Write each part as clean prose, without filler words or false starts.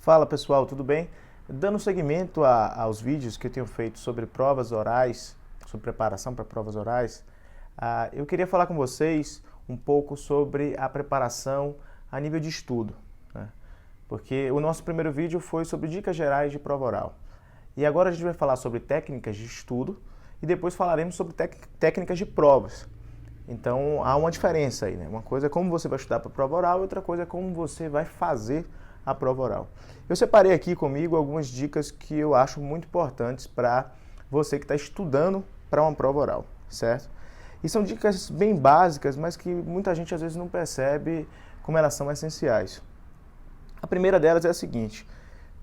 Fala pessoal, tudo bem? Dando seguimento aos vídeos que eu tenho feito sobre provas orais, sobre preparação para provas orais, eu queria falar com vocês um pouco sobre a preparação a nível de estudo, né? Porque o nosso primeiro vídeo foi sobre dicas gerais de prova oral. E agora a gente vai falar sobre técnicas de estudo e depois falaremos sobre técnicas de provas. Então há uma diferença aí, né? Uma coisa é como você vai estudar para a prova oral, outra coisa é como você vai fazer a prova oral. Eu separei aqui comigo algumas dicas que eu acho muito importantes para você que está estudando para uma prova oral, certo? E são dicas bem básicas, mas que muita gente às vezes não percebe como elas são essenciais. A primeira delas é a seguinte: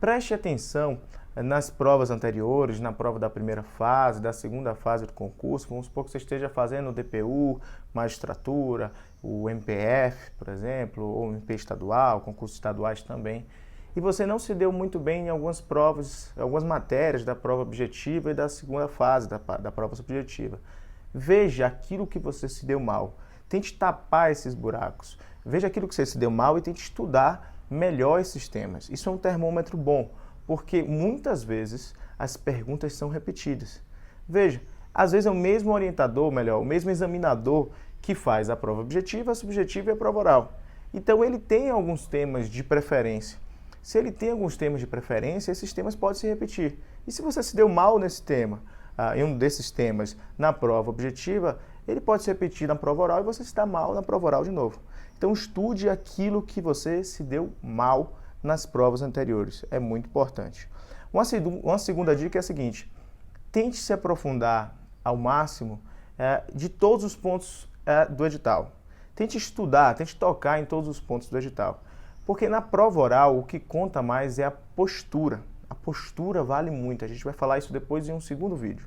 preste atenção nas provas anteriores, na prova da primeira fase, da segunda fase do concurso. Vamos supor que você esteja fazendo o DPU, magistratura, o MPF, por exemplo, ou o MP estadual, concursos estaduais também. E você não se deu muito bem em algumas provas, algumas matérias da prova objetiva e da segunda fase da prova subjetiva. Veja aquilo que você se deu mal. Tente tapar esses buracos. Veja aquilo que você se deu mal e tente estudar melhor esses temas. Isso é um termômetro bom, porque muitas vezes as perguntas são repetidas. Veja, às vezes é o mesmo orientador, melhor, o mesmo examinador que faz a prova objetiva, a subjetiva e a prova oral. Então ele tem alguns temas de preferência. Se ele tem alguns temas de preferência, esses temas podem se repetir. E se você se deu mal nesse tema, em um desses temas na prova objetiva, ele pode se repetir na prova oral e você se dá mal na prova oral de novo. Então estude aquilo que você se deu mal nas provas anteriores. É muito importante. Uma segunda dica é a seguinte: tente se aprofundar ao máximo de todos os pontos do edital. Tente estudar, tente tocar em todos os pontos do edital. Porque na prova oral o que conta mais é a postura. A postura vale muito. A gente vai falar isso depois em um segundo vídeo.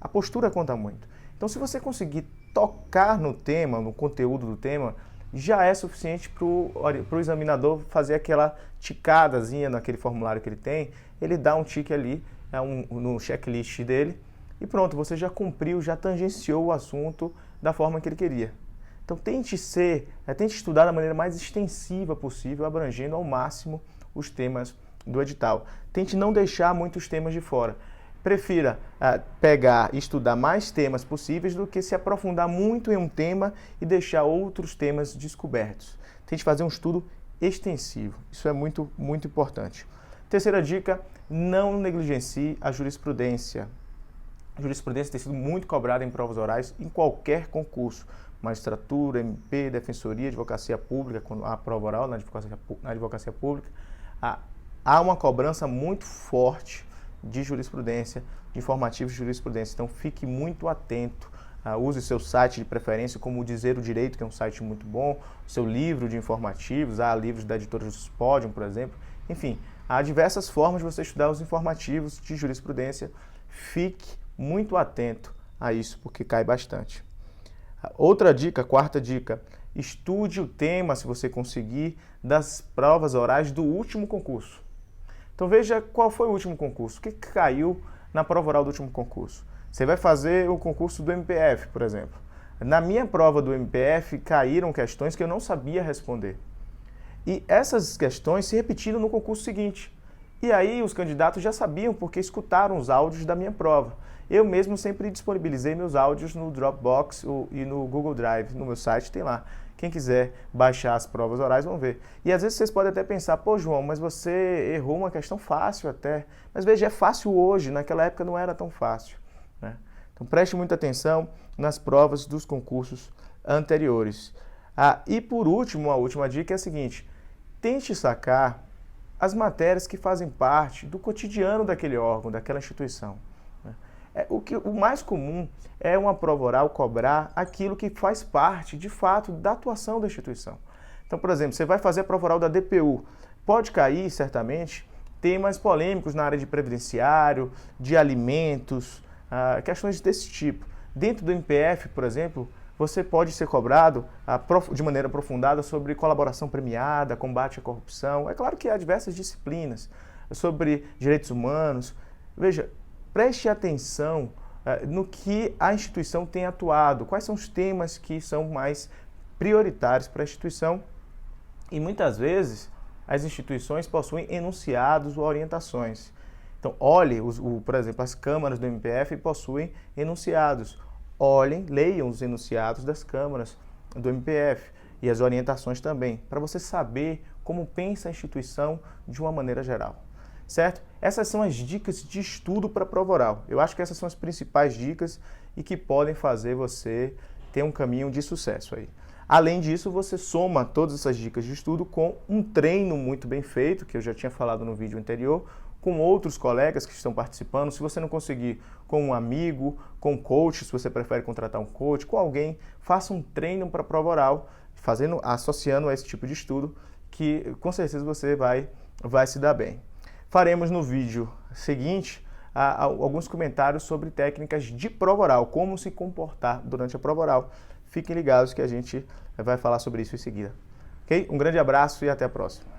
A postura conta muito. Então, se você conseguir tocar no tema, no conteúdo do tema, já é suficiente para o examinador fazer aquela ticadazinha naquele formulário que ele tem. Ele dá um tique ali no checklist dele e pronto, você já cumpriu, já tangenciou o assunto da forma que ele queria. Então tente estudar da maneira mais extensiva possível, abrangendo ao máximo os temas do edital. Tente não deixar muitos temas de fora. Prefira pegar e estudar mais temas possíveis do que se aprofundar muito em um tema e deixar outros temas descobertos. Tente fazer um estudo extensivo. Isso é muito, muito importante. Terceira dica: não negligencie a jurisprudência. A jurisprudência tem sido muito cobrada em provas orais em qualquer concurso. Magistratura, MP, Defensoria, Advocacia Pública, quando há prova oral na Advocacia Pública, há uma cobrança muito forte de jurisprudência, de informativos de jurisprudência. Então fique muito atento, use seu site de preferência, como o Dizer o Direito, que é um site muito bom, seu livro de informativos, há livros da editora Justus Podium, por exemplo. Enfim, há diversas formas de você estudar os informativos de jurisprudência. Fique muito atento a isso, porque cai bastante. Outra dica, quarta dica: estude o tema, se você conseguir, das provas orais do último concurso. Então veja qual foi o último concurso, o que caiu na prova oral do último concurso. Você vai fazer o concurso do MPF, por exemplo. Na minha prova do MPF caíram questões que eu não sabia responder. E essas questões se repetiram no concurso seguinte. E aí os candidatos já sabiam porque escutaram os áudios da minha prova. Eu mesmo sempre disponibilizei meus áudios no Dropbox e no Google Drive, no meu site tem lá. Quem quiser baixar as provas orais, vão ver. E às vezes vocês podem até pensar: pô, João, mas você errou uma questão fácil até. Mas veja, é fácil hoje, naquela época não era tão fácil, né? Então preste muita atenção nas provas dos concursos anteriores. E por último, a última dica é a seguinte: tente sacar as matérias que fazem parte do cotidiano daquele órgão, daquela instituição. O mais comum é uma prova oral cobrar aquilo que faz parte, de fato, da atuação da instituição. Então, por exemplo, você vai fazer a prova oral da DPU. Pode cair, certamente, temas polêmicos na área de previdenciário, de alimentos, questões desse tipo. Dentro do MPF, por exemplo, você pode ser cobrado de maneira aprofundada sobre colaboração premiada, combate à corrupção. É claro que há diversas disciplinas sobre direitos humanos. Veja, preste atenção no que a instituição tem atuado, quais são os temas que são mais prioritários para a instituição. E muitas vezes as instituições possuem enunciados ou orientações. Então, olhe, por exemplo, as câmaras do MPF possuem enunciados. Olhem, leiam os enunciados das câmaras do MPF e as orientações também, para você saber como pensa a instituição de uma maneira geral. Certo? Essas são as dicas de estudo para a prova oral. Eu acho que essas são as principais dicas e que podem fazer você ter um caminho de sucesso aí. Além disso, você soma todas essas dicas de estudo com um treino muito bem feito, que eu já tinha falado no vídeo anterior, com outros colegas que estão participando. Se você não conseguir com um amigo, com um coach, se você prefere contratar um coach, com alguém, faça um treino para a prova oral, associando a esse tipo de estudo, que com certeza você vai se dar bem. Faremos no vídeo seguinte alguns comentários sobre técnicas de prova oral, como se comportar durante a prova oral. Fiquem ligados que a gente vai falar sobre isso em seguida. Ok? Um grande abraço e até a próxima.